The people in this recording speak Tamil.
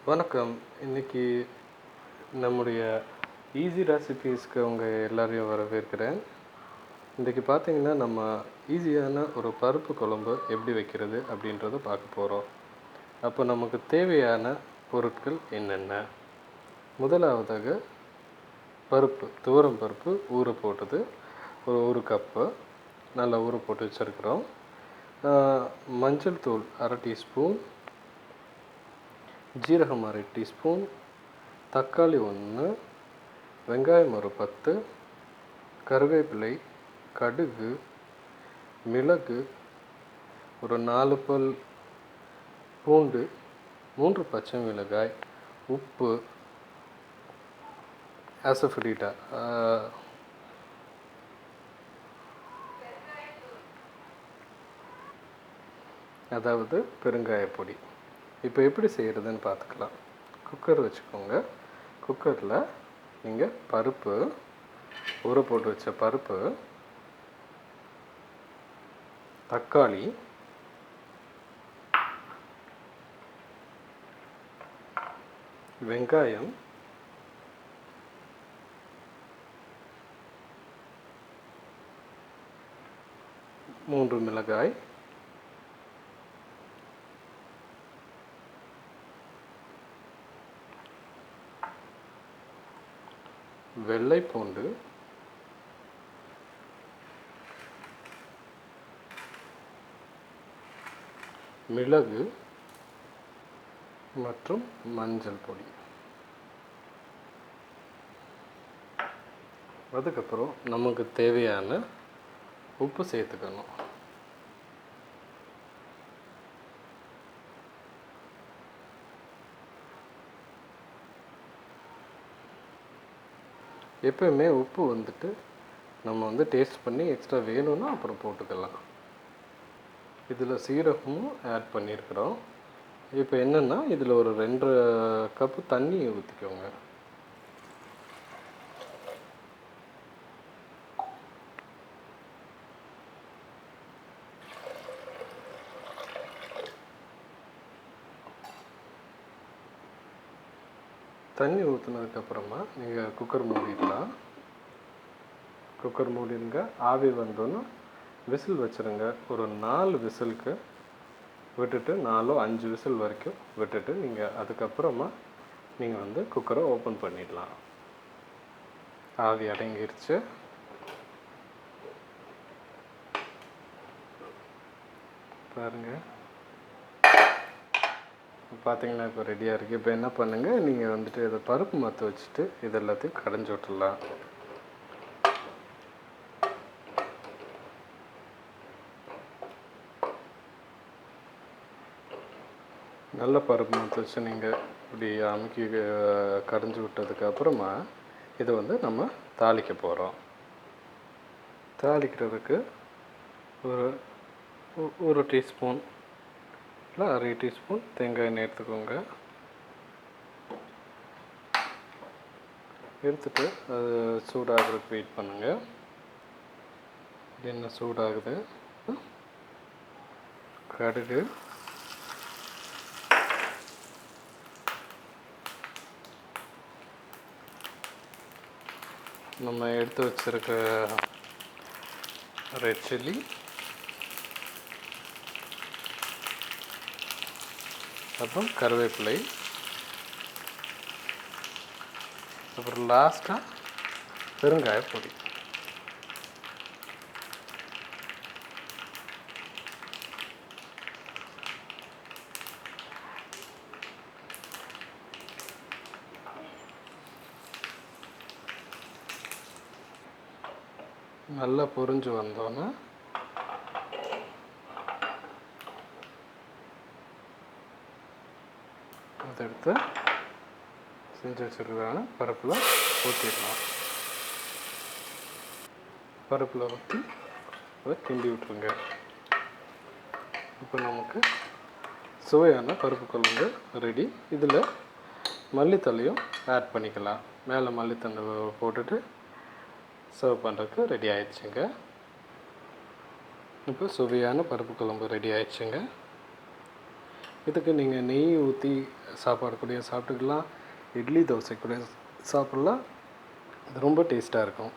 வணக்கம். இன்றைக்கி நம்முடைய ஈஸி ரெசிபீஸ்க்கு உங்கள் எல்லோரையும் வரவேற்கிறேன். இன்றைக்கி பார்த்திங்கன்னா நம்ம ஈஸியான ஒரு பருப்பு குழம்பு எப்படி வைக்கிறது அப்படின்றத பார்க்க போகிறோம். அப்போ நமக்கு தேவையான பொருட்கள் என்னென்ன? முதலாவதாக பருப்பு, துவரம் பருப்பு ஊற போட்டது ஒரு கப்பு நல்லா ஊற போட்டு வச்சுருக்கிறோம். மஞ்சள் தூள் 1/2 டீஸ்பூன், ஜீரகம் 1/2 டீஸ்பூன், தக்காளி 1, வெங்காயம் ஒரு 10, கருவேப்பிலை, கடுகு, மிளகு, ஒரு 4 பல் பூண்டு, 3 பச்சை மிளகாய், உப்பு, அசஃப்ரிட்டா அதாவது பெருங்காயப்பொடி. இப்போ எப்படி செய்கிறதுன்னு பார்த்துக்கலாம். குக்கர் வச்சுக்கோங்க. குக்கரில் நீங்கள் பருப்பு ஊற போட்டு வச்ச பருப்பு, தக்காளி, வெங்காயம், மூன்று மிளகாய், வெள்ளை பூண்டு, மிளகு மற்றும் மஞ்சள் பொடி. அதுக்கப்புறம் நமக்கு தேவையான உப்பு சேர்த்துக்கணும். எப்போயுமே உப்பு நம்ம டேஸ்ட் பண்ணி எக்ஸ்ட்ரா வேணும்னா அப்புறம் போட்டுக்கலாம். இதில் சீரகமும் ஆட் பண்ணியிருக்கிறோம். இப்போ என்னென்னா இதில் ஒரு 2 கப்பு தண்ணி ஊற்றிக்கோங்க. தண்ணி ஊற்றுனதுக்கப்புறமா நீங்கள் குக்கர் மூடிடலாம். குக்கர் மூடிடுங்க. ஆவி வந்தோன்னு விசில் வச்சுருங்க. ஒரு 4 விசிலுக்கு விட்டுட்டு 4-5 விசில் வரைக்கும் விட்டுட்டு அதுக்கப்புறமா நீங்கள் குக்கரை ஓப்பன் பண்ணிடலாம். ஆவி அடங்கிருச்சு. பாருங்கள், பார்த்தீங்கன்னா இப்போ ரெடியாக இருக்குது. இப்போ என்ன பண்ணுங்கள், நீங்கள் இதை பருப்பு மற்ற வச்சுட்டு இது எல்லாத்தையும் கடைஞ்சி விட்டுடலாம். நல்ல பருப்பு மற்ற வச்சு நீங்கள் இப்படி அமுக்கி கடைஞ்சி விட்டதுக்கப்புறமா இதை நம்ம தாளிக்க போகிறோம். தாளிக்கிறதுக்கு ஒரு டீஸ்பூன் இல்லை 1/2 டீஸ்பூன் தேங்காய் எண்ணெய் எடுத்துக்கோங்க. எடுத்துகிட்டு அது சூடாகிறதுக்கு வெயிட் பண்ணுங்கள். எண்ணெய் சூடாகுது. கடுகு, நம்ம எடுத்து வச்சுருக்க ரெட் சில்லி, அப்புறம் கருவேப்பிலை, அப்புறம் லாஸ்ட்டாக பெருங்காயப்பொடி. நல்லா பொரிஞ்சு வந்தோன்னே அதை எடுத்து செஞ்சு வச்சுருக்காங்க பருப்பில் ஊற்றிடலாம். பருப்பில் ஊற்றி அதை கிண்டி விட்டுருங்க. இப்போ நமக்கு சுவையான பருப்பு குழம்பு ரெடி. இதில் மல்லித்தலையும் ஆட் பண்ணிக்கலாம். மேலே மல்லித்தண்டை போட்டுட்டு சர்வ் பண்ணுறதுக்கு ரெடி ஆயிடுச்சுங்க. இப்போ சுவையான பருப்பு குழம்பு ரெடி ஆயிடுச்சுங்க. இதுக்கு நீங்கள் நெய் ஊற்றி சாப்பாடு கூட சாப்பிட்டுக்கலாம், இட்லி தோசை கூட சாப்பிட்லாம். இது ரொம்ப டேஸ்ட்டாக இருக்கும்.